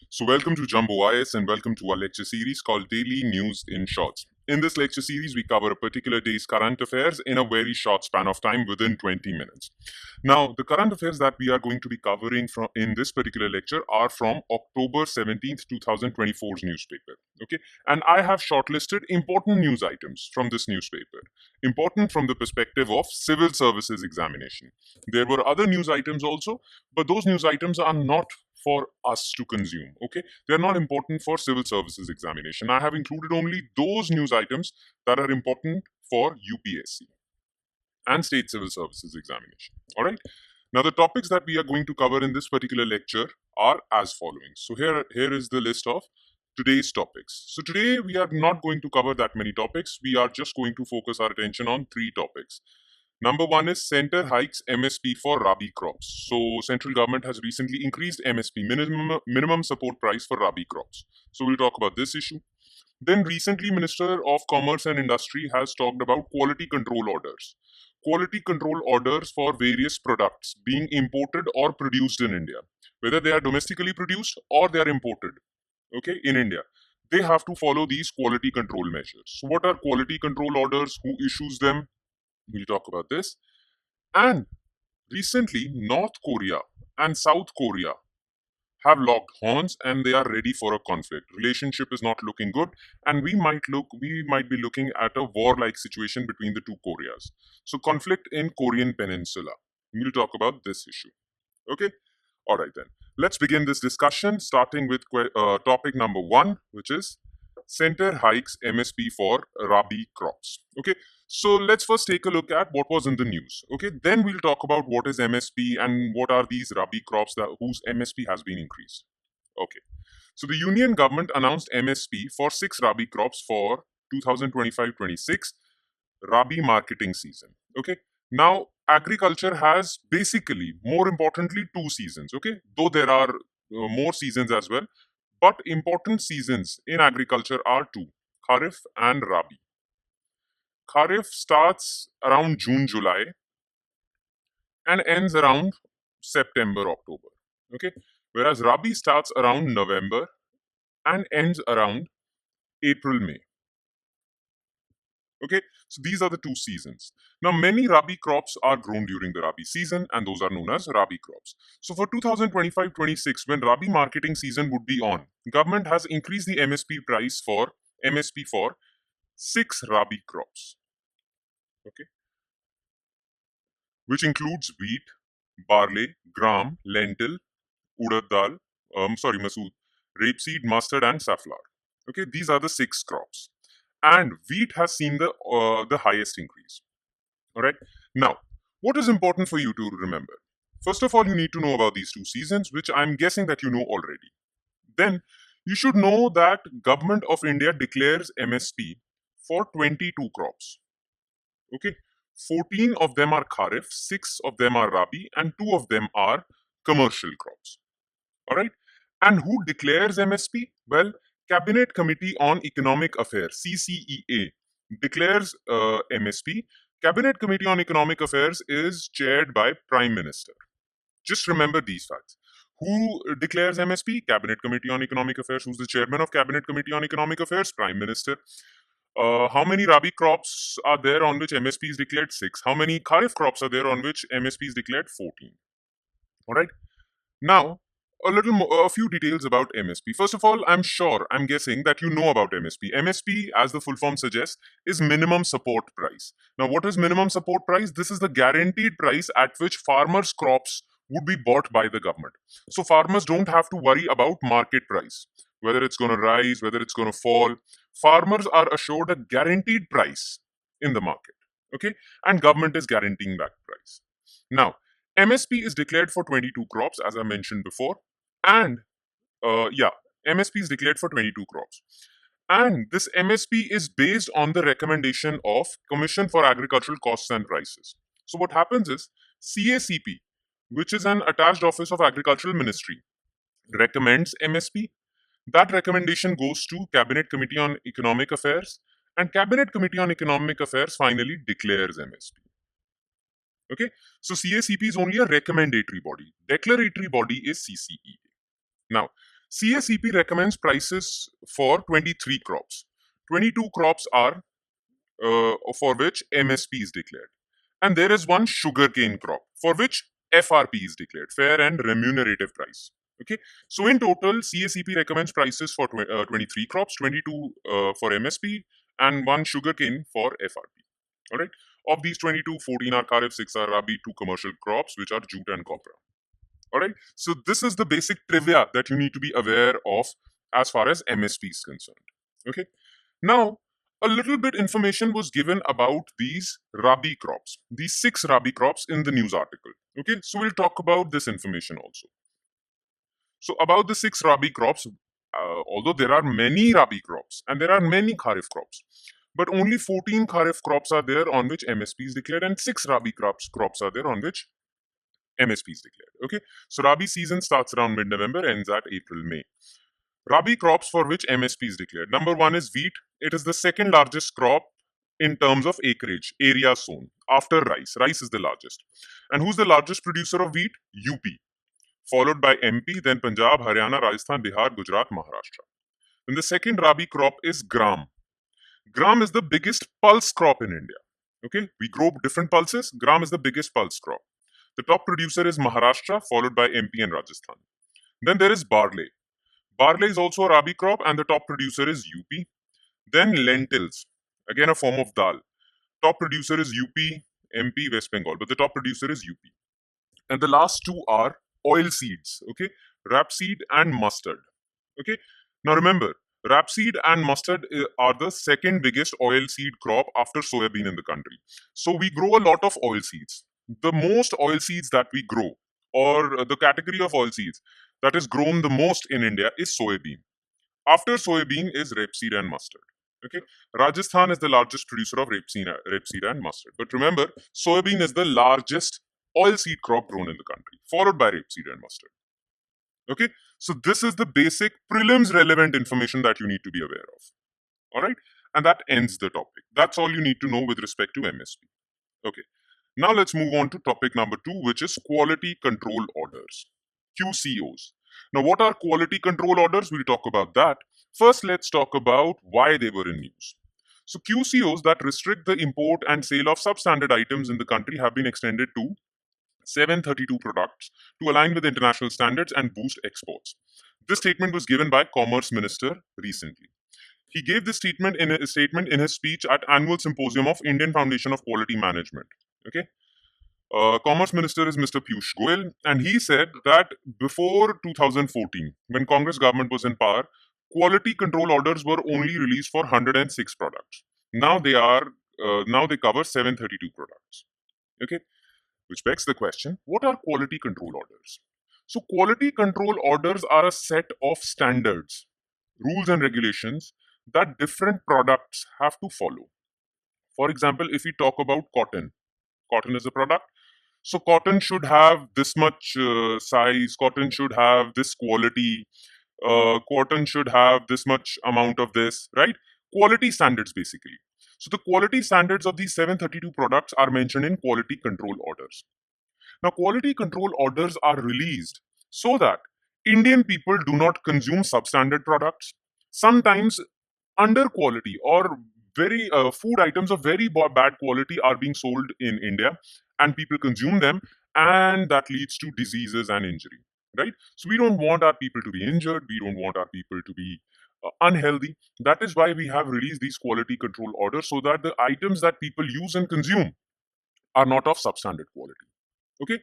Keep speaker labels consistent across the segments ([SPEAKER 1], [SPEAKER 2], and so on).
[SPEAKER 1] So, welcome to Jumbo IS and welcome to our lecture series called Daily News in Shorts. In this lecture series, we cover a particular day's current affairs in a very short span of time within 20 minutes. Now, the current affairs that we are going to be covering in this particular lecture are from October 17th, 2024's newspaper. Okay, and I have shortlisted important news items from this newspaper, important from the perspective of civil services examination. There were other news items also, but those news items are not for us to consume. Okay, they're not important for civil services examination. I have included only those news items that are important for UPSC and state civil services examination. All right, now the topics that we are going to cover in this particular lecture are as following. So here is the list of today's topics. So today we are not going to cover that many topics. We are just going to focus our attention on three topics. Number one is center hikes MSP for Rabi crops. So central government has recently increased MSP, minimum support price for Rabi crops. So we'll talk about this issue. Then recently Minister of Commerce and Industry has talked about quality control orders. Quality control orders for various products being imported or produced in India, whether they are domestically produced or they are imported, okay, in India. They have to follow these quality control measures. So what are quality control orders? Who issues them? We'll talk about this. And recently, North Korea and South Korea have locked horns and they are ready for a conflict. Relationship is not looking good, and we might be looking at a war-like situation between the two Koreas. So conflict in Korean Peninsula. We'll talk about this issue. Okay? All right then. Let's begin this discussion starting with topic number one, which is center hikes MSP for Rabi crops. Okay, so let's first take a look at what was in the news. Okay, then we'll talk about what is MSP and what are these Rabi crops whose MSP has been increased. Okay, so the Union government announced MSP for 6 Rabi crops for 2025-26 Rabi marketing season. Okay, now agriculture has basically, more importantly, 2 seasons. Okay, though there are more seasons as well, but important seasons in agriculture are two, Kharif and Rabi. Kharif starts around June, July and ends around September, October. Okay, whereas Rabi starts around November and ends around April, May. Okay, so these are the 2 seasons. Now, many Rabi crops are grown during the Rabi season, and those are known as Rabi crops. So, for 2025-26, when Rabi marketing season would be on, government has increased the MSP for 6 Rabi crops. Okay, which includes wheat, barley, gram, lentil, urad dal, masood, rapeseed, mustard, and safflower. Okay, these are the 6 crops. And wheat has seen the highest increase. All right. Now, what is important for you to remember? First of all, you need to know about these 2 seasons, which I'm guessing that you know already. Then, you should know that Government of India declares MSP for 22 crops. Okay. 14 of them are Kharif, 6 of them are Rabi, and 2 of them are commercial crops. All right. And who declares MSP? Well, Cabinet Committee on Economic Affairs, CCEA, declares MSP. Cabinet Committee on Economic Affairs is chaired by Prime Minister. Just remember these facts. Who declares MSP? Cabinet Committee on Economic Affairs. Who's the chairman of Cabinet Committee on Economic Affairs? Prime Minister. How many Rabi crops are there on which MSP is declared? 6. How many Kharif crops are there on which MSP is declared? 14. All right. Now, a few details about MSP. First of all, I'm guessing that you know about MSP. MSP, as the full form suggests, is minimum support price. Now, what is minimum support price? This is the guaranteed price at which farmers' crops would be bought by the government. So farmers don't have to worry about market price, whether it's going to rise, whether it's going to fall. Farmers are assured a guaranteed price in the market. Okay, and government is guaranteeing that price. Now, MSP is declared for 22 crops, as I mentioned before, and MSP is declared for 22 crops. And this MSP is based on the recommendation of Commission for Agricultural Costs and Prices. So what happens is CACP, which is an attached office of Agricultural Ministry, recommends MSP. That recommendation goes to Cabinet Committee on Economic Affairs, and Cabinet Committee on Economic Affairs finally declares MSP. Okay, so CACP is only a recommendatory body. Declaratory body is CCEA. Now, CACP recommends prices for 23 crops. 22 crops are for which MSP is declared. And there is one sugarcane crop for which FRP is declared, fair and remunerative price. Okay, so in total, CACP recommends prices for 23 crops, 22 for MSP, and one sugarcane for FRP. All right, of these 22, 14 are Kharif, 6 are Rabi, 2 commercial crops, which are jute and copra. All right, so this is the basic trivia that you need to be aware of as far as MSP is concerned. Okay, now a little bit information was given about these Rabi crops, these 6 Rabi crops in the news article. Okay, so we'll talk about this information also. So about the 6 Rabi crops, although there are many Rabi crops and there are many Kharif crops, but only 14 Kharif crops are there on which MSP is declared, and 6 Rabi crops are there on which MSP is declared. Okay, so Rabi season starts around mid-November, ends at April-May. Rabi crops for which MSP is declared. Number 1 is wheat. It is the second largest crop in terms of acreage, area sown, after rice. Rice is the largest. And who's the largest producer of wheat? UP, followed by MP, then Punjab, Haryana, Rajasthan, Bihar, Gujarat, Maharashtra. Then the second Rabi crop is gram. Gram is the biggest pulse crop in India. Okay, we grow different pulses. Gram is the biggest pulse crop. The top producer is Maharashtra, followed by MP and Rajasthan. Then there is barley. Barley is also a Rabi crop, and the top producer is UP. Then lentils, again a form of dal. Top producer is UP, MP, West Bengal, but the top producer is UP. And the last two are oil seeds, okay? Rapeseed and mustard, okay? Now remember, rapeseed and mustard are the second biggest oil seed crop after soybean in the country. So we grow a lot of oil seeds. The most oil seeds that we grow, or the category of oil seeds that is grown the most in India, is soybean. After soybean is rapeseed and mustard. Okay, Rajasthan is the largest producer of rapeseed and mustard. But remember, soybean is the largest oilseed crop grown in the country, followed by rapeseed and mustard. Okay, so this is the basic prelims relevant information that you need to be aware of. All right, and that ends the topic. That's all you need to know with respect to MSP. Okay, now let's move on to topic number 2, which is quality control orders, QCOs. Now, what are quality control orders? We'll talk about that. First, let's talk about why they were in news. So, QCOs that restrict the import and sale of substandard items in the country have been extended to 732 products to align with international standards and boost exports. This statement was given by Commerce Minister recently. He gave this statement in his speech at annual symposium of Indian Foundation of Quality Management. Okay. Commerce Minister is Mr. Piyush Goyal, and he said that before 2014, when Congress government was in power, quality control orders were only released for 106 products. Now they cover 732 products. Okay, which begs the question: what are quality control orders? So, quality control orders are a set of standards, rules, and regulations that different products have to follow. For example, if we talk about cotton is a product. So cotton should have this much size, cotton should have this quality, cotton should have this much amount of this, right? Quality standards basically. So the quality standards of these 732 products are mentioned in quality control orders. Now quality control orders are released so that Indian people do not consume substandard products. Sometimes under quality or very food items of very bad quality are being sold in India, and people consume them, and that leads to diseases and injury, right? So we don't want our people to be injured, we don't want our people to be unhealthy. That is why we have released these quality control orders, so that the items that people use and consume are not of substandard quality. Okay,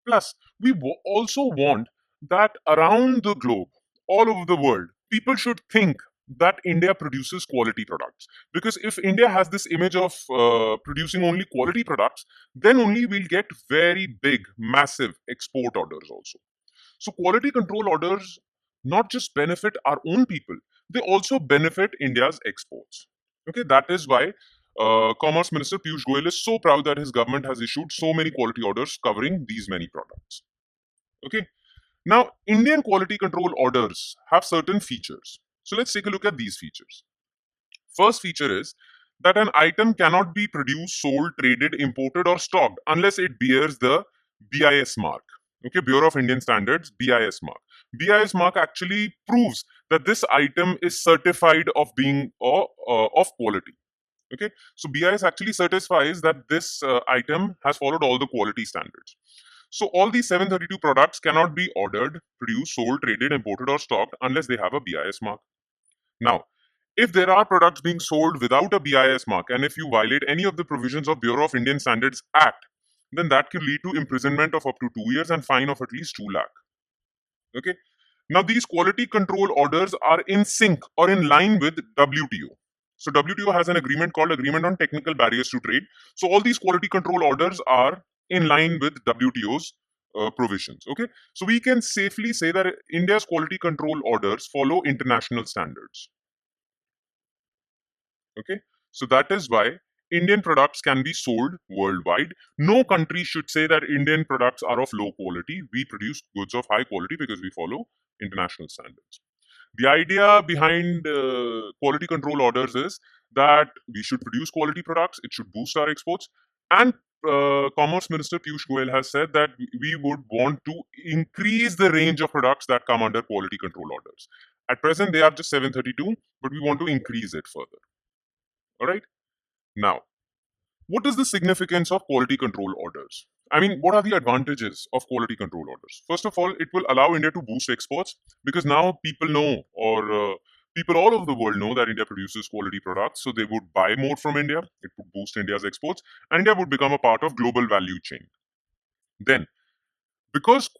[SPEAKER 1] plus we also want that around the globe, all over the world, people should think that India produces quality products. Because if India has this image of producing only quality products, then only we'll get very big, massive export orders also. So quality control orders not just benefit our own people, they also benefit India's exports. Okay, that is why Commerce Minister Piyush Goyal is so proud that his government has issued so many quality orders covering these many products. Okay, now Indian quality control orders have certain features. So let's take a look at these features. First feature is that an item cannot be produced, sold, traded, imported, or stocked unless it bears the BIS mark. Okay, Bureau of Indian Standards, BIS mark. BIS mark actually proves that this item is certified of being of quality. Okay, so BIS actually certifies that this item has followed all the quality standards. So all these 732 products cannot be ordered, produced, sold, traded, imported, or stocked unless they have a BIS mark. Now, if there are products being sold without a BIS mark, and if you violate any of the provisions of Bureau of Indian Standards Act, then that can lead to imprisonment of up to 2 years and fine of at least 2 lakh. Okay. Now, these quality control orders are in sync or in line with WTO. So, WTO has an agreement called Agreement on Technical Barriers to Trade. So, all these quality control orders are in line with WTO's provisions. Okay. So, we can safely say that India's quality control orders follow international standards. Okay. So, that is why Indian products can be sold worldwide. No country should say that Indian products are of low quality. We produce goods of high quality because we follow international standards. The idea behind quality control orders is that we should produce quality products, it should boost our exports. And Commerce Minister Piyush Goyal has said that we would want to increase the range of products that come under quality control orders. At present, they are just 732, but we want to increase it further. All right. Now, what is the significance of quality control orders? I mean, what are the advantages of quality control orders? First of all, it will allow India to boost exports because now people know, or people all over the world know that India produces quality products, so they would buy more from India. It would boost India's exports, and India would become a part of global value chain. Then, because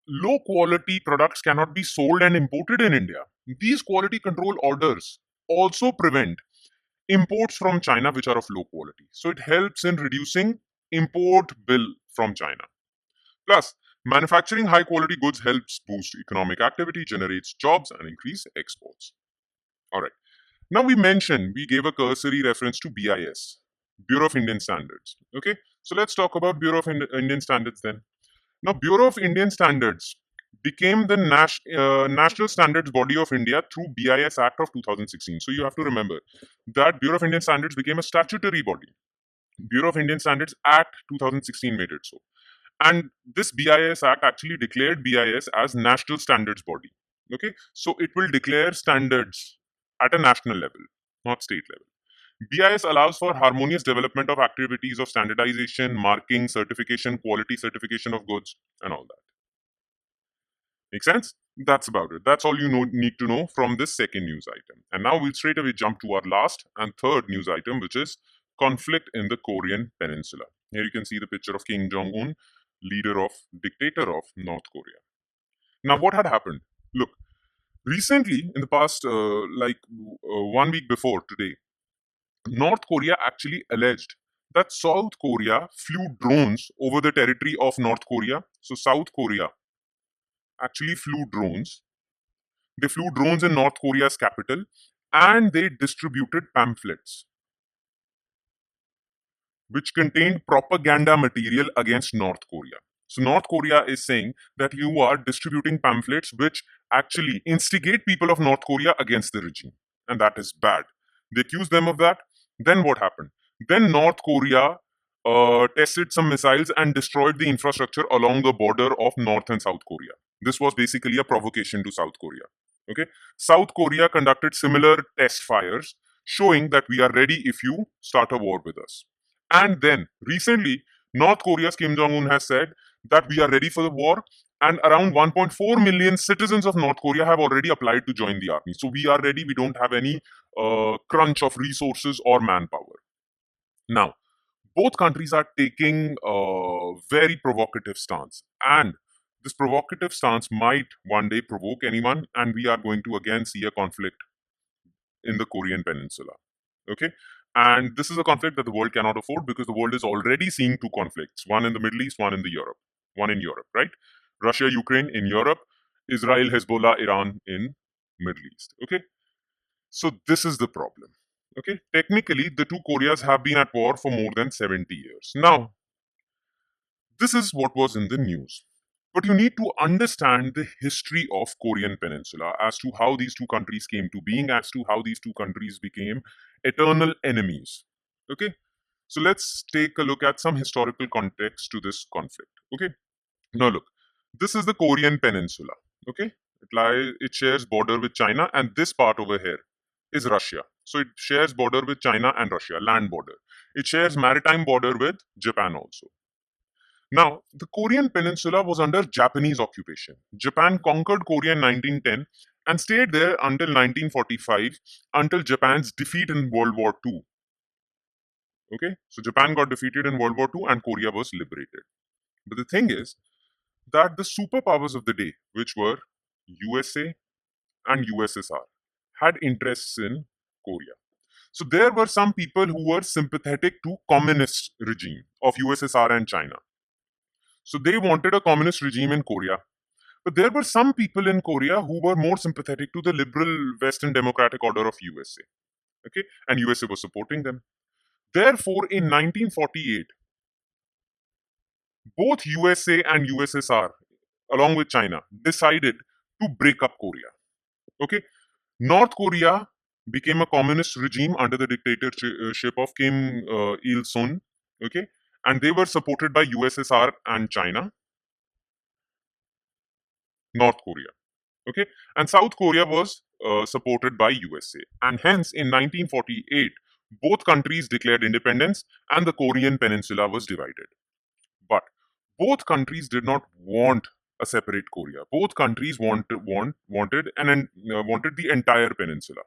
[SPEAKER 1] low quality products cannot be sold and imported in India, these quality control orders also prevent imports from China which are of low quality. So it helps in reducing import bill from China. Plus, manufacturing high quality goods helps boost economic activity, generates jobs, and increase exports. All right. Now we gave a cursory reference to BIS, Bureau of Indian Standards. Okay. So let's talk about Bureau of Indian Standards then. Now, Bureau of Indian Standards became the national standards body of India through BIS Act of 2016. So you have to remember that Bureau of Indian Standards became a statutory body. Bureau of Indian Standards Act 2016 made it so. And this BIS Act actually declared BIS as national standards body. Okay, so it will declare standards at a national level, not state level. BIS allows for harmonious development of activities of standardization, marking, certification, quality certification of goods, and all that. Make sense? That's about it. That's all you need to know from this second news item. And now we'll straight away jump to our last and third news item, which is conflict in the Korean Peninsula. Here you can see the picture of Kim Jong-un, dictator of North Korea. Now, what had happened? Look, recently, in the past, 1 week before today, North Korea actually alleged that South Korea flew drones over the territory of North Korea. So, South Korea actually flew drones. They flew drones in North Korea's capital and they distributed pamphlets which contained propaganda material against North Korea. So, North Korea is saying that you are distributing pamphlets which actually instigate people of North Korea against the regime. And that is bad. They accused them of that. Then what happened? Then North Korea tested some missiles and destroyed the infrastructure along the border of North and South Korea. This was basically a provocation to South Korea. Okay, South Korea conducted similar test fires, showing that we are ready if you start a war with us. And then recently, North Korea's Kim Jong Un has said that we are ready for the war, and around 1.4 million citizens of North Korea have already applied to join the army. So we are ready. We don't have any crunch of resources or manpower. Now, both countries are taking a very provocative stance, and this provocative stance might one day provoke anyone, and we are going to again see a conflict in the Korean Peninsula. Okay, and this is a conflict that the world cannot afford because the world is already seeing two conflicts: one in the Middle East, one in Europe. Right? Russia, Ukraine in Europe, Israel, Hezbollah, Iran in Middle East. Okay, so this is the problem. Okay, technically, the two Koreas have been at war for more than 70 years. Now, this is what was in the news. But you need to understand the history of Korean Peninsula as to how these two countries came to being, as to how these two countries became eternal enemies. Okay? So let's take a look at some historical context to this conflict. Okay? Now look, this is the Korean Peninsula. Okay? It shares border with China, and this part over here is Russia. So it shares border with China and Russia, land border. It shares maritime border with Japan also. Now, the Korean Peninsula was under Japanese occupation. Japan conquered Korea in 1910 and stayed there until 1945, until Japan's defeat in World War II. Okay, so Japan got defeated in World War II and Korea was liberated. But the thing is that the superpowers of the day, which were USA and USSR, had interests in Korea. So there were some people who were sympathetic to communist regime of USSR and China. So they wanted a communist regime in Korea. But there were some people in Korea who were more sympathetic to the liberal Western democratic order of USA. Okay, and USA was supporting them. Therefore, in 1948, both USA and USSR, along with China, decided to break up Korea. Okay, North Korea became a communist regime under the dictatorship of Kim Il Sung. Okay, and they were supported by USSR and China. North Korea. Okay, and South Korea was supported by USA, and hence in 1948, both countries declared independence, and the Korean Peninsula was divided. But both countries did not want a separate Korea. Both countries wanted the entire peninsula.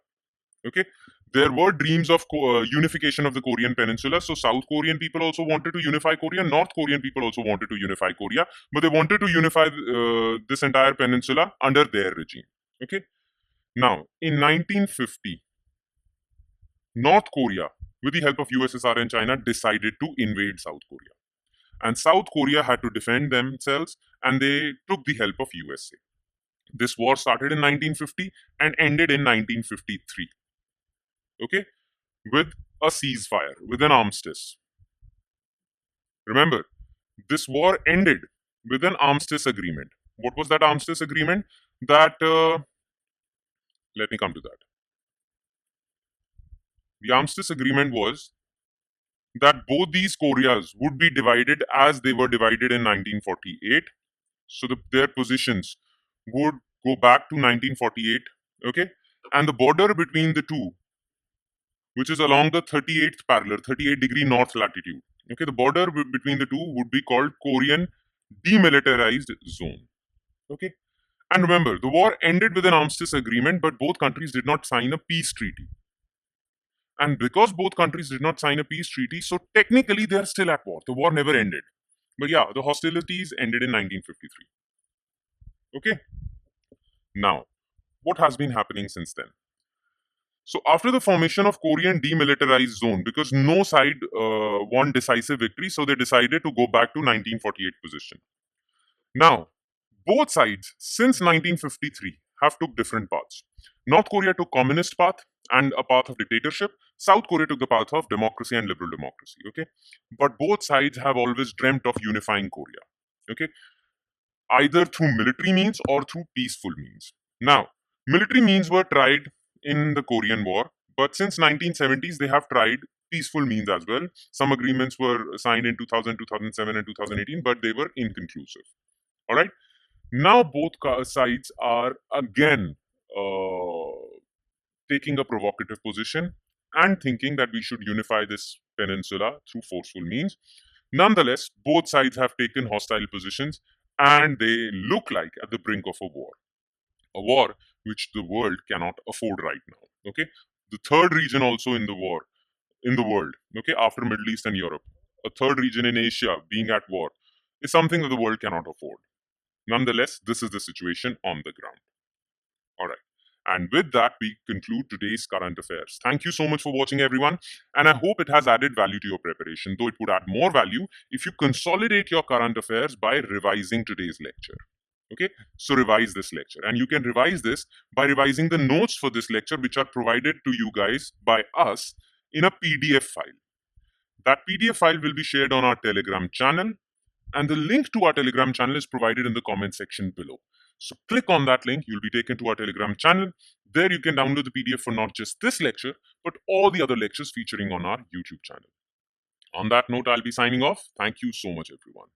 [SPEAKER 1] Okay, there were dreams of unification of the Korean Peninsula. So South Korean people also wanted to unify Korea. North Korean people also wanted to unify Korea, but they wanted to unify this entire peninsula under their regime. Okay, now in 1950, North Korea, with the help of USSR and China, decided to invade South Korea. And South Korea had to defend themselves, and they took the help of USA. This war started in 1950 and ended in 1953. Okay, with a ceasefire, with an armistice. Remember, this war ended with an armistice agreement. What was that armistice agreement? Let me come to that. The armistice agreement was that both these Koreas would be divided as they were divided in 1948. So their positions would go back to 1948. Okay, and the border between the two, which is along the 38th parallel, 38-degree north latitude. Okay, the border between the two would be called Korean Demilitarized Zone. Okay, and remember, the war ended with an armistice agreement, but both countries did not sign a peace treaty. And because both countries did not sign a peace treaty, so technically they are still at war. The war never ended. But yeah, the hostilities ended in 1953. Okay, now what has been happening since then? So after the formation of Korean Demilitarized Zone, because no side won decisive victory, so they decided to go back to 1948 position. Now, both sides since 1953 have took different paths. North Korea took communist path and a path of dictatorship. South Korea took the path of democracy and liberal democracy. Okay, but both sides have always dreamt of unifying Korea. Okay, either through military means or through peaceful means. Now, military means were tried in the Korean War, but since 1970s they have tried peaceful means as well. Some agreements were signed in 2000, 2007 and 2018, but they were inconclusive. All right. Now both sides are again taking a provocative position and thinking that we should unify this peninsula through forceful means. Nonetheless, both sides have taken hostile positions and they look like at the brink of a war. A war which the world cannot afford right now. Okay, the third region also in the world. Okay, after Middle East and Europe, a third region in Asia being at war is something that the world cannot afford. Nonetheless, this is the situation on the ground. All right. And with that, we conclude today's current affairs. Thank you so much for watching, everyone. And I hope it has added value to your preparation, though it would add more value if you consolidate your current affairs by revising today's lecture. Okay, so revise this lecture, and you can revise this by revising the notes for this lecture, which are provided to you guys by us in a PDF file. That PDF file will be shared on our Telegram channel, and the link to our Telegram channel is provided in the comment section below. So click on that link, you'll be taken to our Telegram channel. There you can download the PDF for not just this lecture, but all the other lectures featuring on our YouTube channel. On that note, I'll be signing off. Thank you so much, everyone.